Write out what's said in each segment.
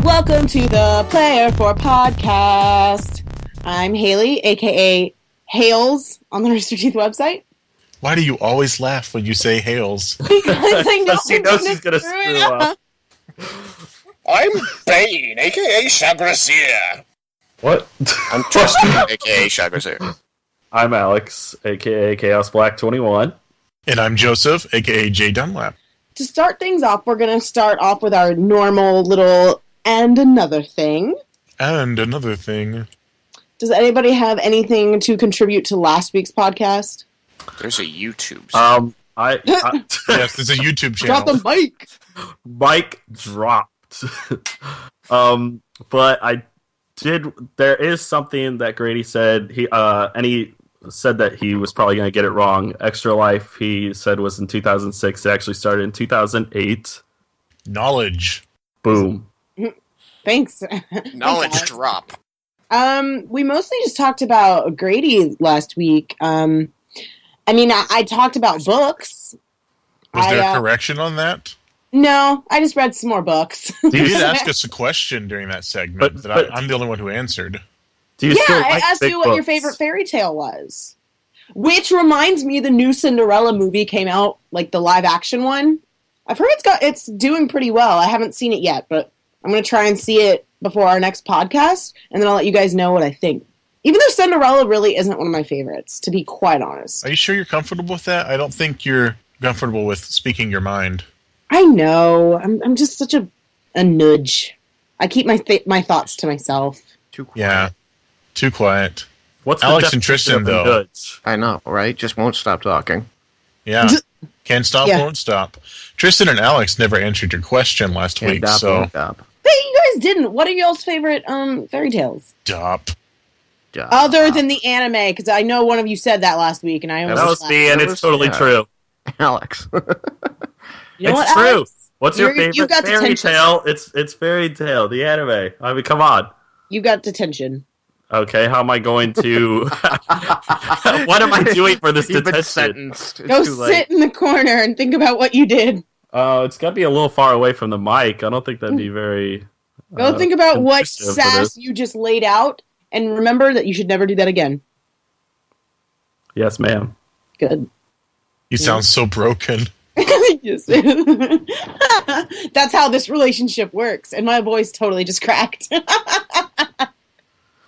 Welcome to the Player 4 podcast. I'm Haley, aka Hales, on the Rooster Teeth website. Why do you always laugh when you say Hales? Because I know she knows she's gonna screw up. I'm Bane, aka Chabrazier. What? I'm Tristan, aka Chabrazier. I'm Alex, aka Chaos Black 21. And I'm Joseph, a.k.a. Jay Dunlap. To start things off, we're going to start off with our normal little and another thing. And another thing. Does anybody have anything to contribute to last week's podcast? There's a YouTube. Yes, there's a YouTube channel. Drop the mic! Mike dropped. But I did. There is something that Grady said. He said that he was probably going to get it wrong. Extra Life, he said, was in 2006. It actually started in 2008. Knowledge. Boom. Thanks. Knowledge Thanks, drop. We mostly just talked about Grady last week. I talked about books. Was there a correction on that? No, I just read some more books. You did ask us a question during that segment, but I'm the only one who answered. I asked you what your favorite fairy tale was. Which reminds me, the new Cinderella movie came out, like the live action one. I've heard it's doing pretty well. I haven't seen it yet, but I'm going to try and see it before our next podcast, and then I'll let you guys know what I think. Even though Cinderella really isn't one of my favorites, to be quite honest. Are you sure you're comfortable with that? I don't think you're comfortable with speaking your mind. I know. I'm just such a nudge. I keep my thoughts to myself. Too quiet. Yeah. Too quiet. What's Alex and Tristan, though? I know, right? Just won't stop talking. Yeah. Can't stop, won't stop. Tristan and Alex never answered your question last week, so... Hey, you guys didn't. What are y'all's favorite fairy tales? Stop. Other than the anime, because I know one of you said that last week, and I almost That was me, and it's totally true. Alex. You know it's what, true. Alex? What's your You favorite got fairy detention. tale? It's fairy tale, the anime. I mean, come on. You got detention. Okay, how am I going to... What am I doing for this You've been detention? sentenced. Go sit in the corner and think about what you did. It's got to be a little far away from the mic. I don't think that'd be very... Go think about what conducive for sass this. you just laid out, and remember that you should never do that again. Yes, ma'am. Good. You sound so broken. Yes. That's how this relationship works, and my voice totally just cracked.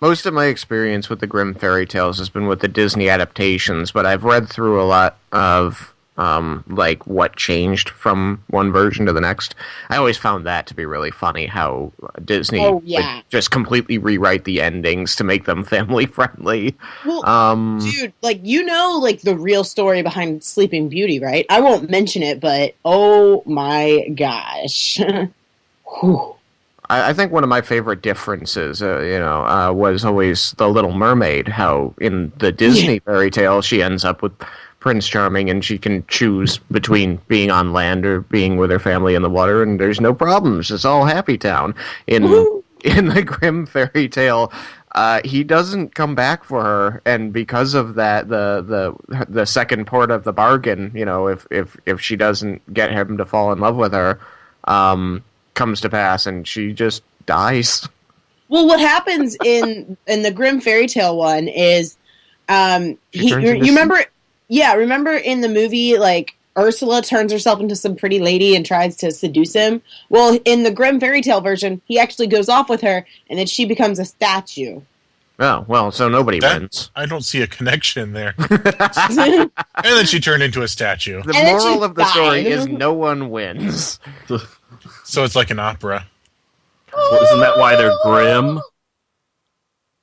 Most of my experience with the Grimm fairy tales has been with the Disney adaptations, but I've read through a lot of what changed from one version to the next. I always found that to be really funny, how Disney would just completely rewrite the endings to make them family friendly. Well, dude, the real story behind Sleeping Beauty, right? I won't mention it, but oh my gosh. Whew. I think one of my favorite differences, was always the Little Mermaid. How in the Disney fairy tale, she ends up with Prince Charming, and she can choose between being on land or being with her family in the water, and there's no problems. It's all happy town. In the Grimm fairy tale, he doesn't come back for her, and because of that, the second part of the bargain, if she doesn't get him to fall in love with her, comes to pass, and she just dies. Well, what happens in the Grimm fairy tale one is, remember in the movie, like, Ursula turns herself into some pretty lady and tries to seduce him? Well, in the Grimm fairy tale version, he actually goes off with her, and then she becomes a statue. Oh, well, so nobody wins. I don't see a connection there. And then she turned into a statue. The moral of the story is no one wins. So it's like an opera. Well, isn't that why they're grim?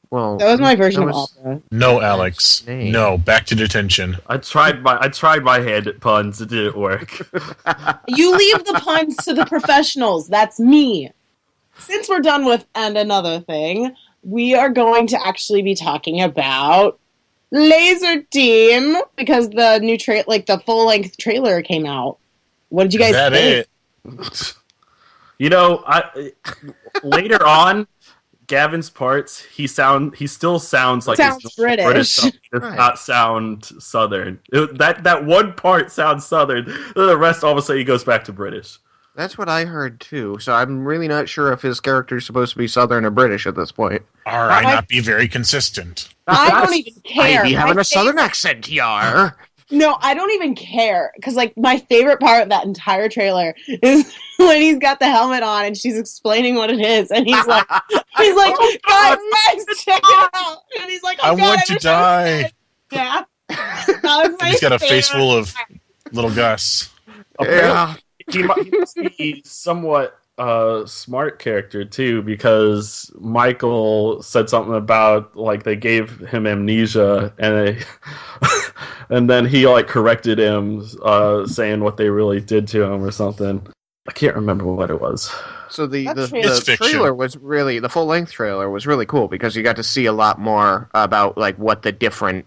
Well, that was my version of opera. No, Alex. No, back to detention. I tried my hand at puns. It didn't work. You leave the puns to the professionals. That's me. Since we're done with and another thing, we are going to actually be talking about Lazer Team, because the new the full-length trailer came out. What did you guys think? It? Later on, Gavin's parts, he still sounds like sounds British. Does not sound Southern. That one part sounds Southern. The rest, all of a sudden, he goes back to British. That's what I heard too. So I'm really not sure if his character is supposed to be Southern or British at this point. All right, not be very consistent. I don't even care. I be having a Southern accent, yar. No, I don't even care. Because, like, my favorite part of that entire trailer is when he's got the helmet on and she's explaining what it is. And he's like, Oh, guys, check it out. And he's like, I want to die. Yeah. He's got a face full of little Gus. Yeah. He must be somewhat smart character too, because Michael said something about like they gave him amnesia, and and then he like corrected him, saying what they really did to him or something. I can't remember what it was. So the fiction. trailer was really, the full length trailer was really cool because you got to see a lot more about like what the different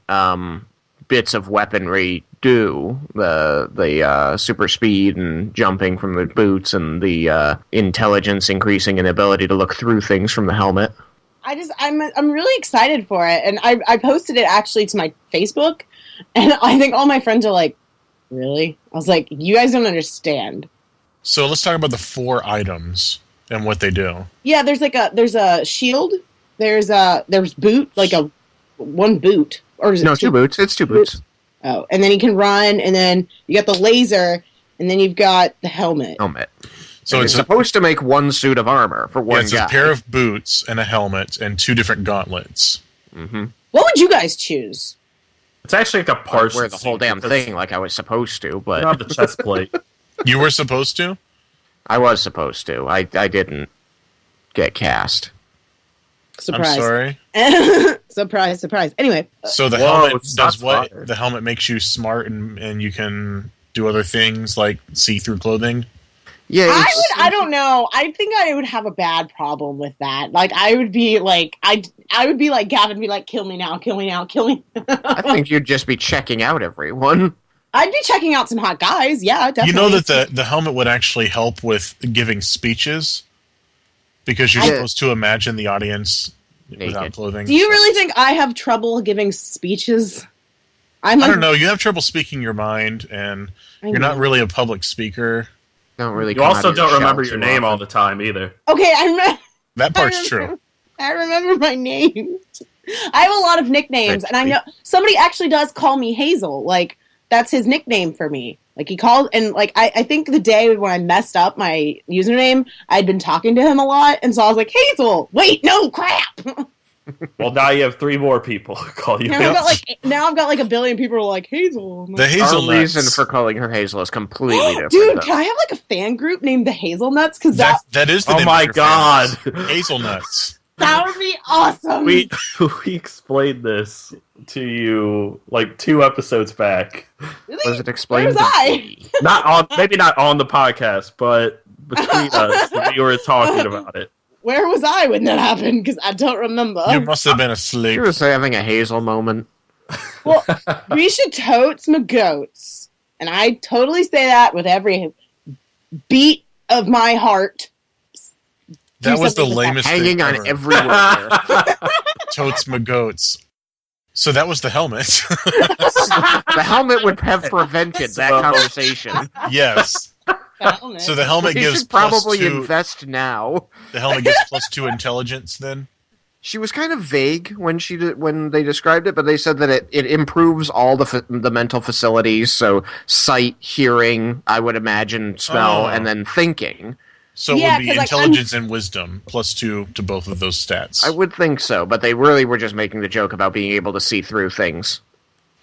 bits of weaponry do, the super speed and jumping from the boots and the intelligence increasing and the ability to look through things from the helmet. I'm really excited for it, and I posted it actually to my Facebook, and I think all my friends are like, really? I was like, you guys don't understand. So let's talk about the 4 items and what they do. Yeah, there's a shield, there's boot, like a one boot. Or is it 2 boots. It's 2 boots. Oh, and then he can run, and then you got the laser, and then you've got the helmet. So it's supposed to make 1 suit of armor for one it's guy. A pair of boots and a helmet and 2 different gauntlets. Mm-hmm. What would you guys choose? It's actually like a partial. Wear the whole damn thing like I was supposed to, but not the chest plate. You were supposed to? I was supposed to. I didn't get cast. Surprise. I'm sorry. Surprise. Anyway. So the helmet does what? Fired. The helmet makes you smart and you can do other things like see-through clothing? Yeah. I don't know. I think I would have a bad problem with that. Like, I would be like, I would be like, Gavin would be like, kill me now. I think you'd just be checking out everyone. I'd be checking out some hot guys. Yeah, definitely. You know that the helmet would actually help with giving speeches? Because you're supposed to imagine the audience without clothing. Do you really think I have trouble giving speeches? I don't know. You have trouble speaking your mind, and you're not really a public speaker. Don't really. You also don't remember your name all the time either. Okay, I remember. That part's true. I remember my name. I have a lot of nicknames, and I know somebody actually does call me Hazel. Like, that's his nickname for me. Like, he called, and like, I think the day when I messed up my username, I'd been talking to him a lot, and so I was like, Hazel! Wait, no, crap! Well, now you have 3 more people call you Hazel. Now I've got like a billion people who are like, Hazel. The Hazelnuts. Our reason for calling her Hazel is completely different. Dude, can I have like a fan group named the Hazelnuts? Because that is the name of your God. Hazelnuts. That would be awesome. We explained this to you like 2 episodes back. Really? Was it explained? Where was I? Maybe not on the podcast, but between us, we were talking about it. Where was I when that happened? Because I don't remember. You must have been asleep. She was having a Hazel moment. Well, we should totes my goats. And I totally say that with every beat of my heart. That was the lamest thing ever. Hanging on every word. Totes my goats. So that was the helmet. The helmet would have prevented that conversation. Yes. So the helmet gives should probably +2. invest now. The helmet gives +2 intelligence then? She was kind of vague when they described it, but they said that it improves all the mental facilities, so sight, hearing, I would imagine, smell, and then thinking. So it would be intelligence and wisdom, +2 to both of those stats. I would think so, but they really were just making the joke about being able to see through things.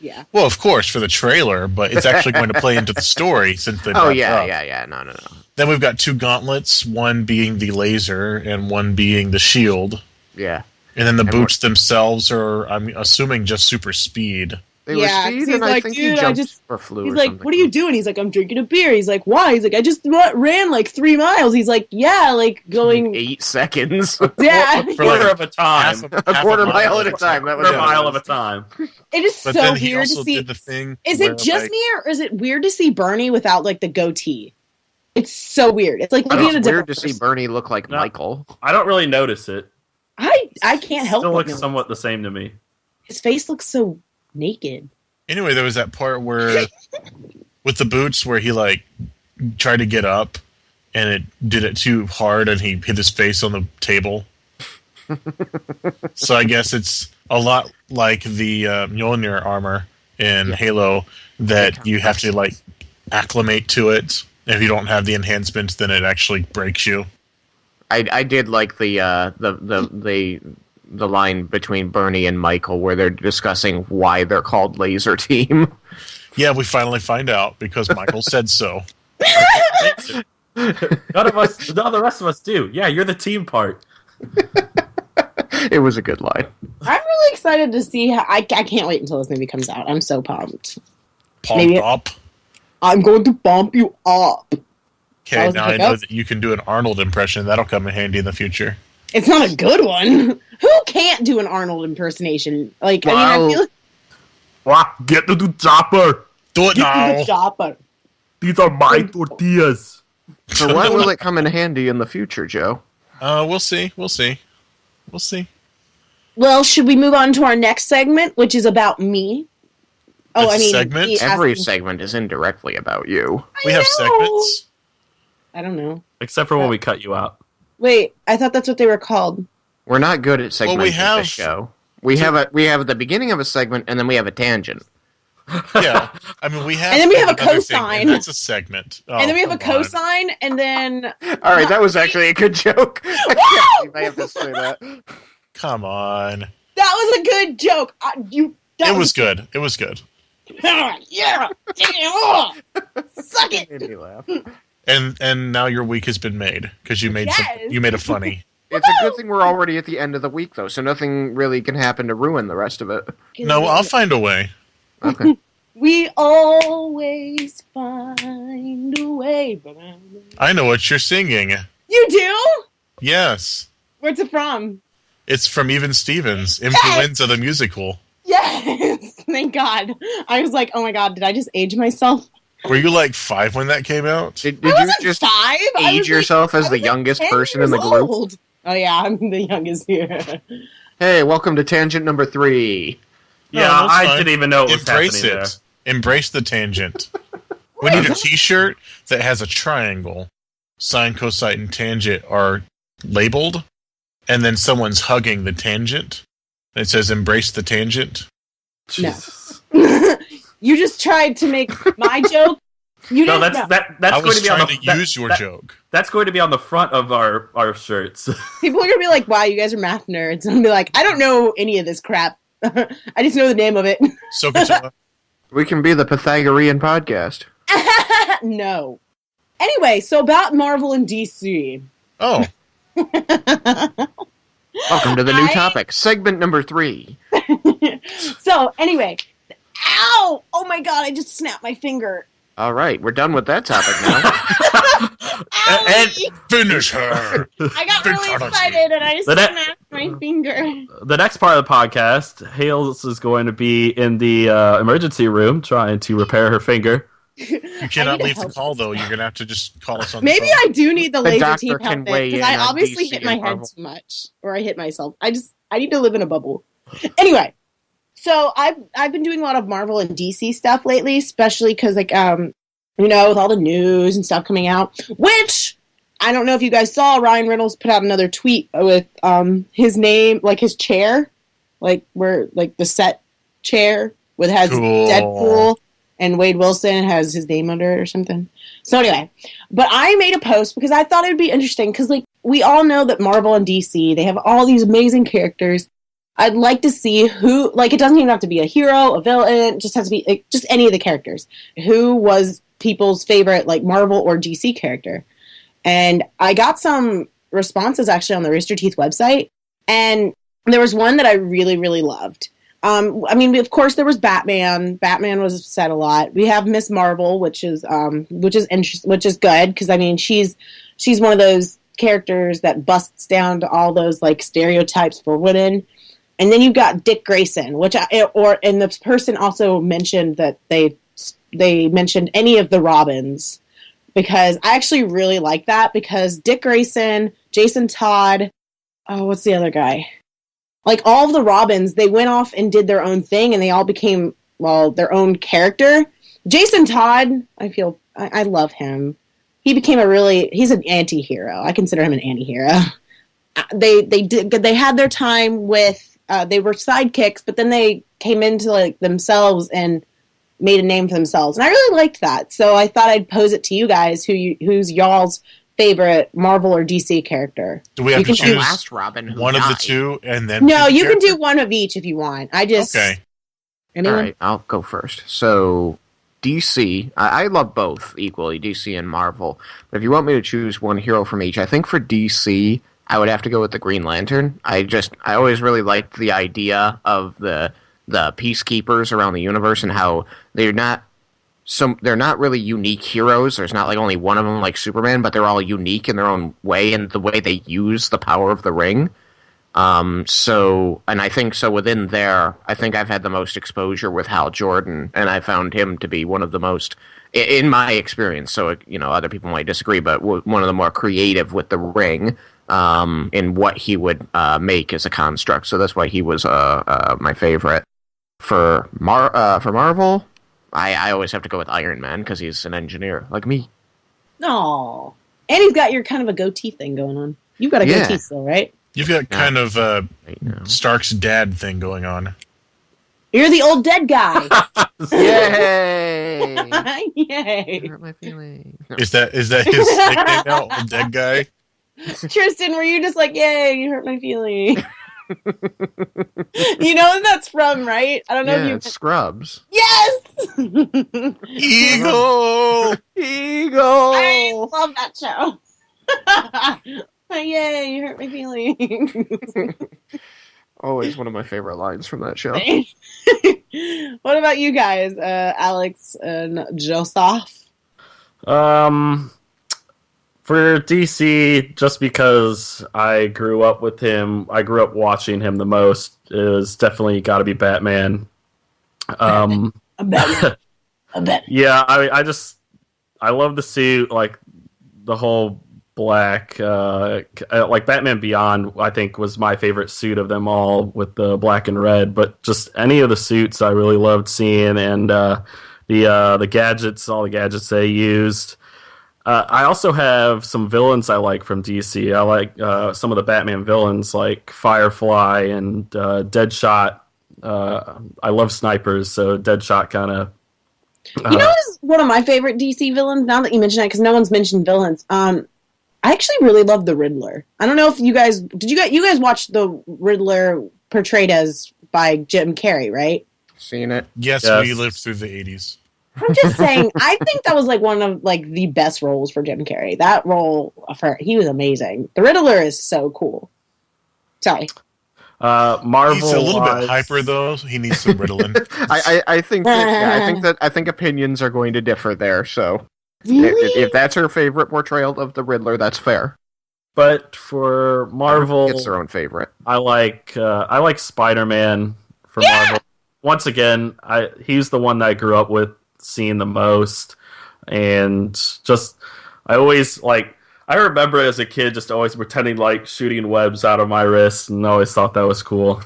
Yeah. Well, of course, for the trailer, but it's actually going to play into the story since they brought it up. Yeah. No. Then we've got 2 gauntlets, one being the laser and one being the shield. Yeah. And then the boots themselves are, I'm assuming, just super speed. They were speed, and I think he jumped or flew He's or like, something. what are you doing? He's like, I'm drinking a beer. He's like, why? He's like, I just ran like 3 miles. He's like, yeah, like going 8 seconds. Yeah. A quarter of a time. A quarter mile at a time. That was a mile of a time. It is But so then he weird also to see. did the thing Is where, it just me, or is it weird to see Bernie without like the goatee? It's so weird. It's like looking at a It's different weird to see person. Bernie look like Michael. I don't really notice it. I can't help Still but looks notice. somewhat the same to me. His face looks so naked. Anyway, there was that part where, with the boots, where he like tried to get up, and it did it too hard, and he hit his face on the table. So I guess it's a lot like the Mjolnir armor in Halo that you have to like acclimate to it. If you don't have the enhancements, then it actually breaks you. I did like the line between Bernie and Michael where they're discussing why they're called Lazer Team. Yeah, we finally find out because Michael said so. None of the rest of us do. Yeah, you're the team part. It was a good line. I'm really excited to see how. I can't wait until this movie comes out. I'm so pumped. Pumped up? I'm going to bump you up. Okay, now I know that you can do an Arnold impression. That'll come in handy in the future. It's not a good one. Who can't do an Arnold impersonation? Like, I mean, I feel like... Get to the chopper! Do it now! Get to the chopper. These are my tortillas. So when will it come in handy in the future, Joe? We'll see. We'll see. Well, should we move on to our next segment, which is about me? Segment? Every segment is indirectly about you. We have segments? I don't know. Except for when we cut you out. Wait, I thought that's what they were called. We're not good at segmenting the show. We have the beginning of a segment, and then we have a tangent. Yeah, I mean we have. And then we have a cosign. That's a segment. And then we have a cosign, and then. All right, that was actually a good joke. I can't believe I have to say that. Come on. That was a good joke. It was good. It was good. Yeah. Suck it. Made me laugh. And now your week has been made because you made you made a funny. It's a good thing we're already at the end of the week, though, so nothing really can happen to ruin the rest of it. No, I'll find a way. Okay. We always find a way. I know what you're singing. You do? Yes. Where's it from? It's from Even Stevens, Influenza the Musical. Yes! Thank God. I was like, oh my God, did I just age myself? Were you like 5 when that came out? Did you just 5? age yourself as the youngest person in the group? Old. Oh yeah, I'm the youngest here. Hey, welcome to tangent number 3. Yeah, I didn't even know it was Embrace happening it. Embrace the tangent. We need a t-shirt that has a triangle. Sine, cosine, and tangent are labeled, and then someone's hugging the tangent. And it says, embrace the tangent. Jesus. No. You just tried to make my joke. You didn't. No, that's I going was to be on trying the to use your joke. That's going to be on the front of our shirts. People are going to be like, wow, you guys are math nerds. And I'll be like, I don't know any of this crap. I just know the name of it. So Katoa. We can be the Pythagorean podcast. No. Anyway, so about Marvel and DC. Oh. Welcome to the new topic, segment number 3. So, anyway. Ow! Oh my God, I just snapped my finger. All right, we're done with that topic now. And finish her. I got really excited and I snapped my finger. The next part of the podcast, Hales is going to be in the emergency room trying to repair her finger. You cannot leave the call, though. You're going to have to just call us on Maybe the phone. I do need the Lazer Team doctor can help weigh because in I on obviously DC hit my and head Marvel. too much. Or I hit myself. I need to live in a bubble. Anyway. So I've been doing a lot of Marvel and DC stuff lately, especially because with all the news and stuff coming out. Which I don't know if you guys saw. Ryan Reynolds put out another tweet with his name, like his chair, like where like the set chair has Deadpool and Wade Wilson has his name under it or something. So anyway, but I made a post because I thought it would be interesting because like we all know that Marvel and DC, they have all these amazing characters. I'd like to see who, like, it doesn't even have to be a hero, a villain, it just has to be, like, just any of the characters. Who was people's favorite, like, Marvel or DC character? And I got some responses, actually, on the Rooster Teeth website, and there was one that I really, really loved. I mean, of course, there was Batman. Batman was said a lot. We have Miss Marvel, which is good, because, I mean, she's one of those characters that busts down to all those, like, stereotypes for women. And then you've got Dick Grayson, and this person also mentioned that they mentioned any of the Robins, because I actually really like that, because Dick Grayson, Jason Todd, what's the other guy? Like all of the Robins, they went off and did their own thing, and they all became, well, their own character. Jason Todd, I love him. he became he's an anti-hero. I consider him an anti-hero. They had their time with, they were sidekicks, but then they came into like themselves and made a name for themselves. And I really liked that. So I thought I'd pose it to you guys, who's y'all's favorite Marvel or DC character. Do we have to choose last Robin one of the two and then... No, you can do one of each if you want. Okay. Anyone? All right, I'll go first. So, DC, I love both equally, DC and Marvel. But if you want me to choose one hero from each, I think for DC, I would have to go with the Green Lantern. I always really liked the idea of the peacekeepers around the universe and how they're not really unique heroes. There's not like only one of them like Superman, but they're all unique in their own way and the way they use the power of the ring. And I think so within there, I think I've had the most exposure with Hal Jordan, and I found him to be one of the most, in my experience, so, other people might disagree, but one of the more creative with the ring, in what he would make as a construct. So that's why he was my favorite. For Marvel, I always have to go with Iron Man because he's an engineer like me. No, and he's got your kind of a goatee thing going on. You've got a goatee still, right? You've got kind of Stark's dad thing going on. You're the old dead guy. Yay! Yay! Hurt my feelings. No. Is that his nickname now, old dead guy? Tristan, were you just like, yay, you hurt my feelings? You know what that's from, right? I don't know if you... Scrubs. Yes! Eagle! Eagle! I love that show. Yay, you hurt my feelings. Always one of my favorite lines from that show. What about you guys, Alex and Joseph? For DC, just because I grew up with him, I grew up watching him the most, it was definitely got to be Batman. I'm Batman. Yeah, I love the suit, like the whole black, like Batman Beyond, I think was my favorite suit of them all with the black and red, but just any of the suits I really loved seeing, and the gadgets, all the gadgets they used. I also have some villains I like from DC. I like some of the Batman villains like Firefly and Deadshot. I love snipers, so Deadshot kind of... You know who's one of my favorite DC villains, now that you mention it, because no one's mentioned villains? I actually really love the Riddler. I don't know if you guys... You guys watch the Riddler portrayed as by Jim Carrey, right? Seen it. Yes, we lived through the 80s. I'm just saying, I think that was like one of like the best roles for Jim Carrey. That role, he was amazing. The Riddler is so cool. Sorry. Marvel. He's a little bit hyper though. He needs some Ritalin. I think opinions are going to differ there. So Really? if that's her favorite portrayal of the Riddler, that's fair. But for Marvel, it's their own favorite. I like SpiderMan for Marvel. Once again, he's the one that I grew up with, seeing the most, and just I always like. I remember as a kid just always pretending like shooting webs out of my wrists, and always thought that was cool.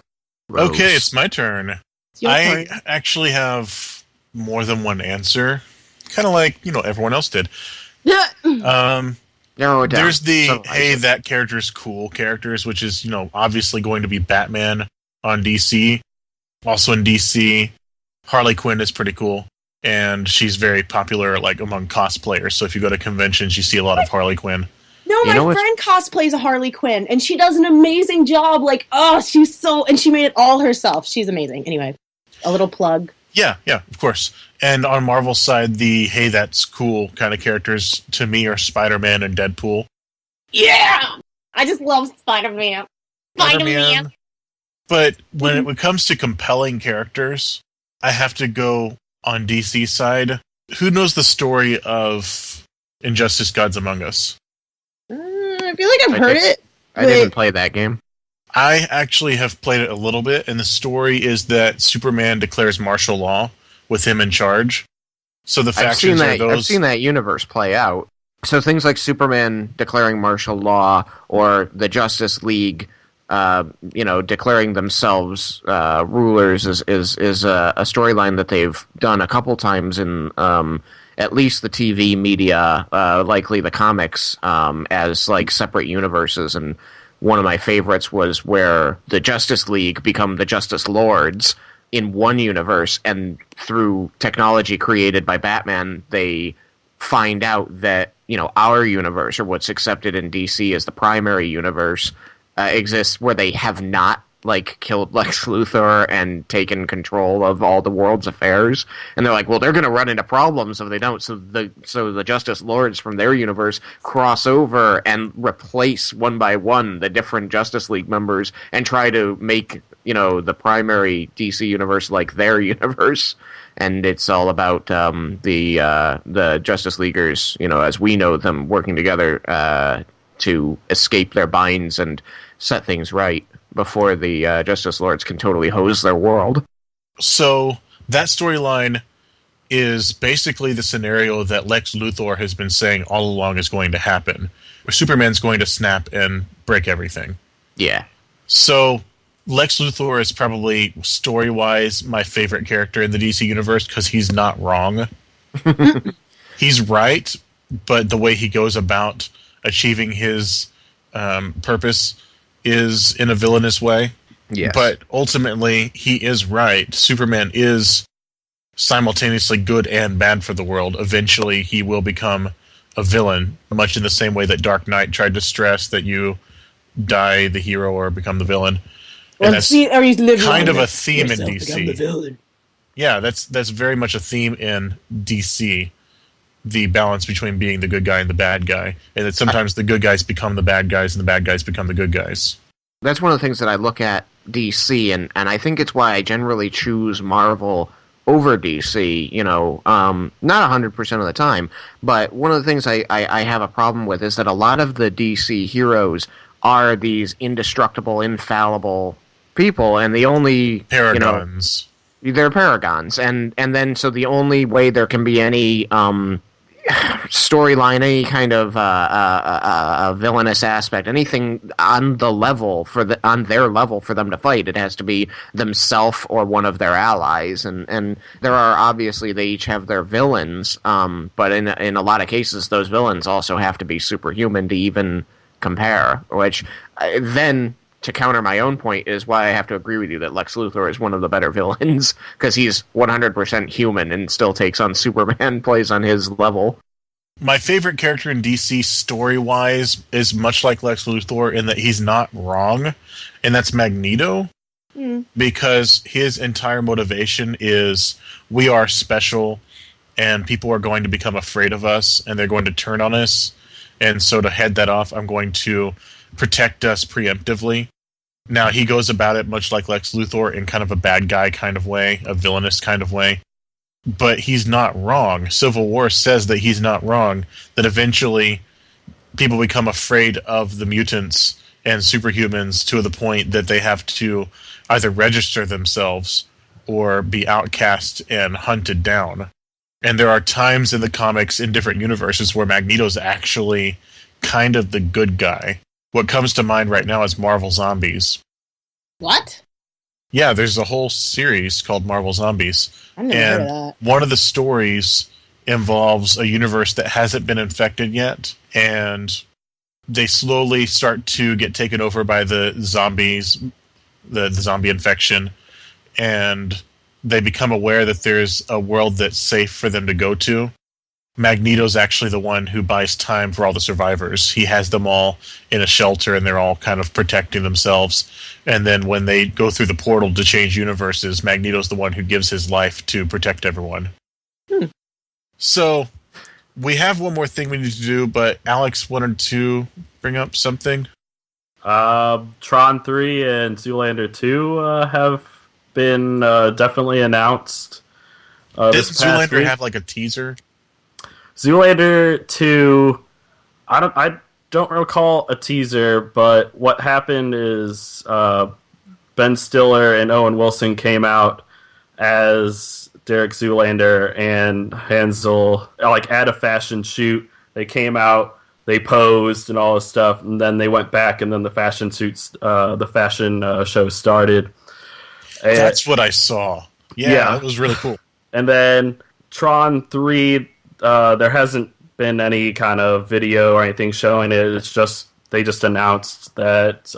Okay, it's my turn. I actually have more than one answer, kind of like everyone else did. No, there's the that character's cool characters, which is obviously going to be Batman on DC. Also in DC, Harley Quinn is pretty cool, and she's very popular like among cosplayers. So if you go to conventions, you see a lot of Harley Quinn. No, my friend cosplays a Harley Quinn, and she does an amazing job. Like, and she made it all herself. She's amazing. Anyway, a little plug. Yeah, of course. And on Marvel's side, the hey, that's cool kind of characters to me are Spider-Man and Deadpool. Yeah! I just love Spider-Man. Spider-Man. But when it comes to compelling characters, I have to go on DC side. Who knows the story of Injustice Gods Among Us? I feel like I've heard it. I didn't play that game. I actually have played it a little bit, and the story is that Superman declares martial law with him in charge. So the factions are those... I've seen that universe play out. So things like Superman declaring martial law, or the Justice League, declaring themselves rulers is a storyline that they've done a couple times in at least the TV media, likely the comics, as like separate universes. And one of my favorites was where the Justice League become the Justice Lords in one universe, and through technology created by Batman, they find out that, you know, our universe, or what's accepted in DC as the primary universe, exists where they have not like killed Lex Luthor and taken control of all the world's affairs. And they're like, well, they're going to run into problems if they don't. So the Justice Lords from their universe cross over and replace one by one the different Justice League members and try to make, you know, the primary DC universe like their universe. And it's all about the Justice Leaguers, you know, as we know them, working together to escape their binds and set things right before the Justice Lords can totally hose their world. So that storyline is basically the scenario that Lex Luthor has been saying all along is going to happen, where Superman's going to snap and break everything. Yeah. So Lex Luthor is probably, story-wise, my favorite character in the DC universe because he's not wrong. He's right, but the way he goes about achieving his purpose is in a villainous way. Yes. But ultimately, he is right. Superman is simultaneously good and bad for the world. Eventually, he will become a villain, much in the same way that Dark Knight tried to stress that you die the hero or become the villain. And that's kind of a theme in DC. Yeah, that's very much a theme in DC. The balance between being the good guy and the bad guy, and that sometimes the good guys become the bad guys and the bad guys become the good guys. That's one of the things that I look at DC, and I think it's why I generally choose Marvel over DC, you know, not 100% of the time, but one of the things I have a problem with is that a lot of the DC heroes are these indestructible, infallible people, and the only... Paragons. You know, they're paragons, and then so the only way there can be any... storyline, any kind of villainous aspect, anything on their level for them to fight, it has to be themselves or one of their allies. And there are, obviously, they each have their villains, but in a lot of cases, those villains also have to be superhuman to even compare. Which then, to counter my own point, is why I have to agree with you that Lex Luthor is one of the better villains, because he's 100% human and still takes on Superman, plays on his level. My favorite character in DC story-wise is much like Lex Luthor in that he's not wrong, and that's Magneto, because his entire motivation is we are special, and people are going to become afraid of us, and they're going to turn on us, and so to head that off, I'm going to protect us preemptively. Now, he goes about it much like Lex Luthor in kind of a bad guy kind of way, a villainous kind of way. But he's not wrong. Civil War says that he's not wrong, that eventually people become afraid of the mutants and superhumans to the point that they have to either register themselves or be outcast and hunted down. And there are times in the comics in different universes where Magneto's actually kind of the good guy. What comes to mind right now is Marvel Zombies. What? Yeah, there's a whole series called Marvel Zombies. I've never heard of that. One of the stories involves a universe that hasn't been infected yet, and they slowly start to get taken over by the zombies, the zombie infection, and they become aware that there's a world that's safe for them to go to. Magneto's actually the one who buys time for all the survivors. He has them all in a shelter, and they're all kind of protecting themselves. And then when they go through the portal to change universes, Magneto's the one who gives his life to protect everyone. So, we have one more thing we need to do, but Alex wanted to bring up something. Tron 3 and Zoolander 2 have been definitely announced. Did Zoolander have like a teaser? Zoolander 2, I don't recall a teaser, but what happened is Ben Stiller and Owen Wilson came out as Derek Zoolander and Hansel, like at a fashion shoot. They came out, they posed and all this stuff, and then they went back, and then the fashion show started. That's what I saw. Yeah, that was really cool. And then Tron 3, there hasn't been any kind of video or anything showing it. It's just they just announced that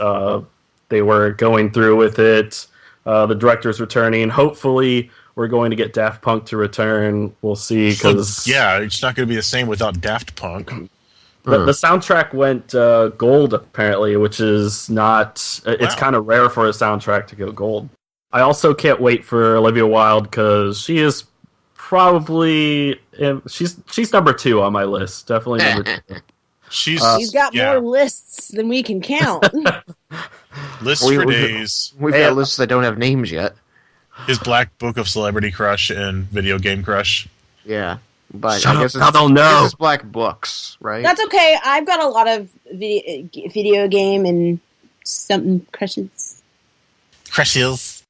they were going through with it. The director's returning. Hopefully, we're going to get Daft Punk to return. We'll see. Because yeah, it's not going to be the same without Daft Punk. The soundtrack went gold, apparently, which is not... It's kind of rare for a soundtrack to go gold. I also can't wait for Olivia Wilde, because she is probably... She's number 2 on my list. Definitely number 2. She's got more lists than we can count. Lists for days. We've got lists that don't have names yet. His Black Book of Celebrity Crush and Video Game Crush. Yeah. But Shut I guess up, I don't know. It's Black Books, right? That's okay. I've got a lot of video game and something crushes. Crushes.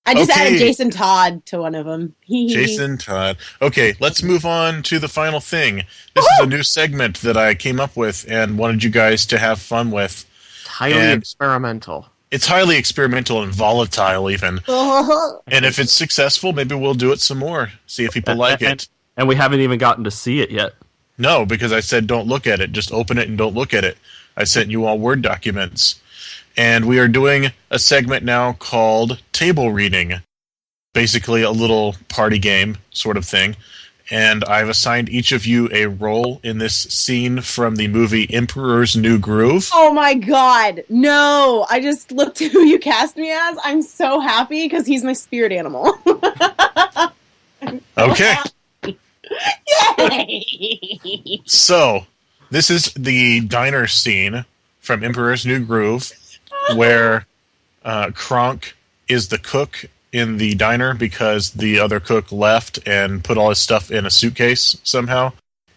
I just added Jason Todd to one of them. Jason Todd. Okay, let's move on to the final thing. This is a new segment that I came up with and wanted you guys to have fun with. It's highly experimental. It's highly experimental and volatile, even. And if it's successful, maybe we'll do it some more. See if people like it. And we haven't even gotten to see it yet. No, because I said don't look at it. Just open it and don't look at it. I sent you all Word documents. And we are doing a segment now called Table Reading. Basically a little party game sort of thing. And I've assigned each of you a role in this scene from the movie Emperor's New Groove. Oh my god, no! I just looked at who you cast me as. I'm so happy because he's my spirit animal. Okay. Yay! So, this is the diner scene from Emperor's New Groove, where Kronk is the cook in the diner because the other cook left and put all his stuff in a suitcase somehow.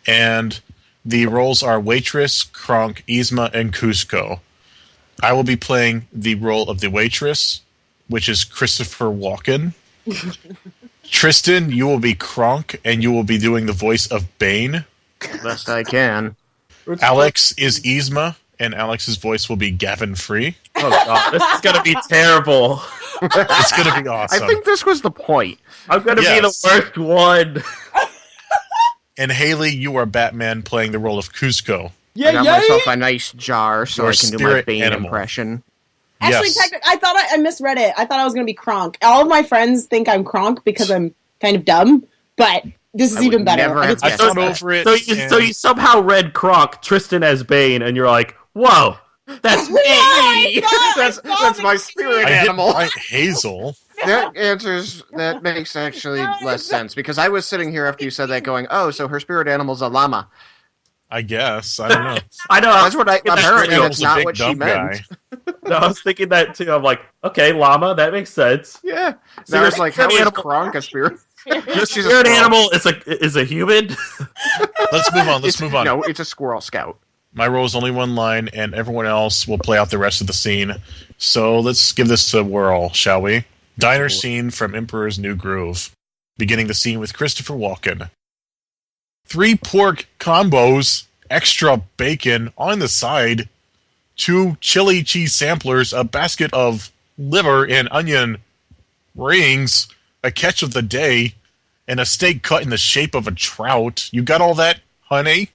And the roles are waitress, Kronk, Yzma, and Kuzco. I will be playing the role of the waitress, which is Christopher Walken. Tristan, you will be Kronk, and you will be doing the voice of Bane. Best I can. Alex is Yzma, and Alex's voice will be Gavin Free. Oh god, this is gonna be terrible. It's gonna be awesome. I think this was the point. I'm gonna be the worst one. And Haley, you are Batman playing the role of Kuzco. I got myself a nice jar so I can do my Bane animal. impression. Actually, I thought I misread it. I thought I was going to be Kronk. All of my friends think I'm Kronk because I'm kind of dumb, but this is even better. I thought over it. So you somehow read Kronk, Tristan as Bane, and you're like, whoa, that's me! That's my spirit animal. Hazel. That makes actually less sense, because I was sitting here after you said that going, oh, so her spirit animal's a llama. I guess. I don't know. I know. That's what apparently that's not what she meant. No, I was thinking that too. I'm like, okay, llama, that makes sense. Yeah. So I was like, how is Kronk a spirit? Your spirit animal is a human? Let's move on. No, it's a Squirrel Scout. My role is only one line, and everyone else will play out the rest of the scene. So let's give this a whirl, shall we? Diner scene from Emperor's New Groove. Beginning the scene with Christopher Walken. 3 pork combos, extra bacon on the side, 2 chili cheese samplers, a basket of liver and onion rings, a catch of the day, and a steak cut in the shape of a trout. You got all that, honey?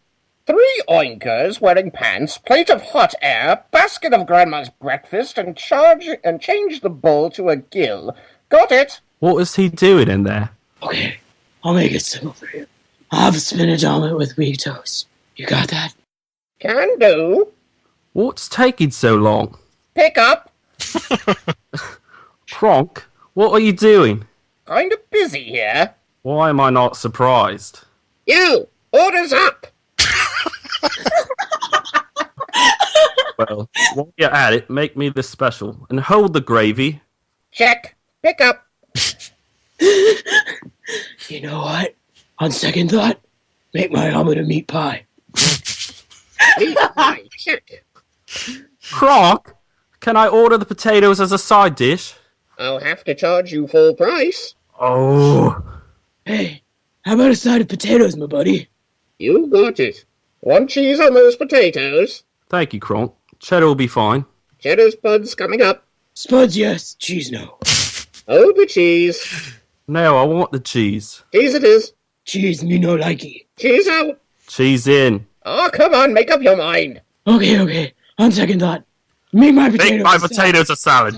3 oinkers wearing pants, plate of hot air, basket of grandma's breakfast, and change the bowl to a gill. Got it? What is he doing in there? Okay, I'll make it simple for you. I'll have a spinach omelet with wheat toast. You got that? Can do. What's taking so long? Pick up. Kronk, what are you doing? Kind of busy here. Why am I not surprised? You! Orders up! Well, while you're at it, make me this special. And hold the gravy. Check. Pick up. You know what? On second thought, make my omelet a meat pie. Meat pie. Check. Kronk, can I order the potatoes as a side dish? I'll have to charge you full price. Oh. Hey, how about a side of potatoes, my buddy? You got it. 1 cheese on those potatoes. Thank you, Kronk. Cheddar will be fine. Cheddar spuds coming up. Spuds, yes. Cheese, no. Oh, the cheese. No, I want the cheese. Cheese it is. Cheese, me no likey. She's out. She's in. Oh, come on, make up your mind. Okay. On second thought, make my potatoes. Make my potatoes a salad.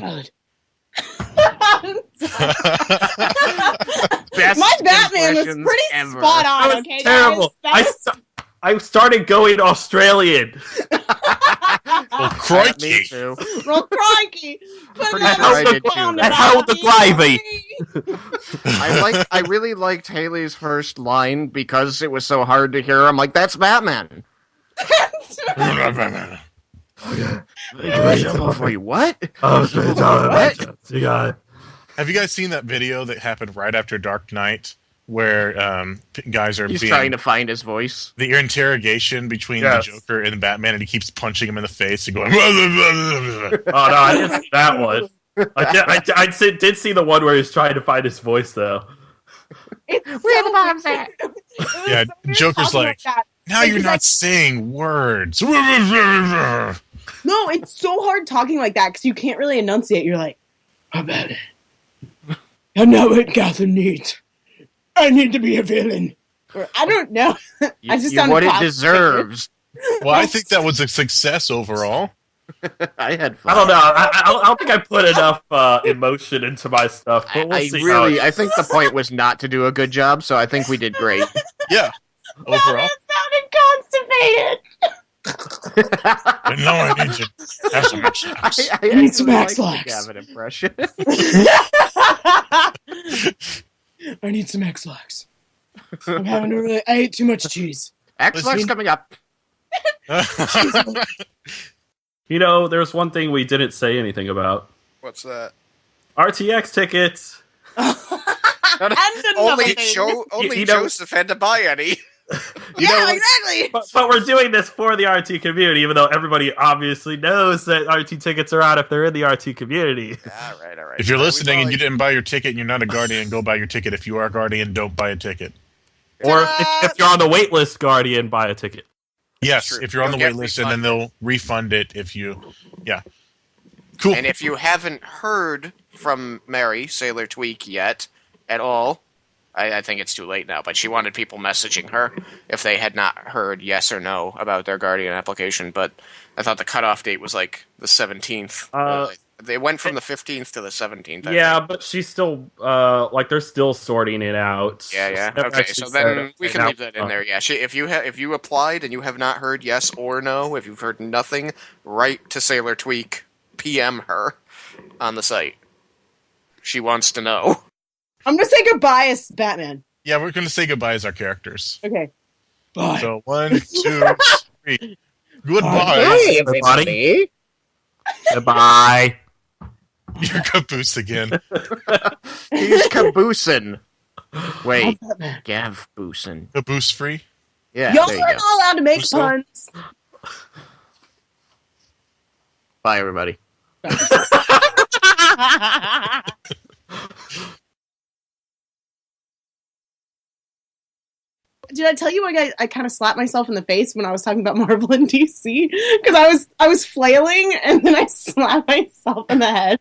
My Batman was pretty spot on. That was Okay, terrible. I started going Australian. Well, crikey. Me too. Well, crikey. And how the gravy. I really liked Haley's first line because it was so hard to hear. I'm like, that's Batman. Wait, what? Have you guys seen that video that happened right after Dark Knight, where guys are He's trying to find his voice? The interrogation between the Joker and Batman, and he keeps punching him in the face and going. Oh no, I didn't see that one. I did see the one where he's trying to find his voice, though. Where the bombs at? Yeah, Joker's like, now you're not saying words. No, it's so hard talking like that because you can't really enunciate. You're like, how about it? I'm not what Gotham needs. I need to be a villain. Or, I don't know. I just what it deserves. Well, I think that was a success overall. I had fun. I don't know. I don't think I put enough emotion into my stuff. But we'll see. I think the point was not to do a good job, so I think we did great. Yeah, overall. That sounded constipated. And now I need to have some Max. I need some Max Lax. Gavin impression. I need some X-Lax. I ate too much cheese. X-Lax coming up. You know, there's one thing we didn't say anything about. What's that? RTX tickets. Only Joseph had to buy any. Exactly. But we're doing this for the RT community, even though everybody obviously knows that RT tickets are out if they're in the RT community. All right. If you're listening and you didn't buy your ticket and you're not a Guardian, go buy your ticket. If you are a Guardian, don't buy a ticket. Or if you're on the wait list, Guardian, buy a ticket. Yes, True. if you're on the You'll wait get list, and then they'll refund it if you... Yeah. Cool. And if you haven't heard from Mary Sailor Tweak yet at all, I think it's too late now, but she wanted people messaging her if they had not heard yes or no about their Guardian application, but I thought the cutoff date was like the 17th. They went from the 15th to the 17th. Yeah, but she's still, they're still sorting it out. Yeah. Okay, so then we can leave that in there. Yeah, if you applied and you have not heard yes or no, if you've heard nothing, write to Sailor Tweak, PM her on the site. She wants to know. I'm going to say goodbye as Batman. Yeah, we're going to say goodbye as our characters. Okay. Bye. So 1, 2, 3. Goodbye. Hi, everybody. Goodbye. You're caboose again. He's caboosin'. Wait, Gav Boosin'. Caboose free? Yeah, Y'all there you aren't go. allowed to make Uso? puns. Bye, everybody. Did I tell you I kind of slapped myself in the face when I was talking about Marvel and DC? Because I was flailing and then I slapped myself in the head.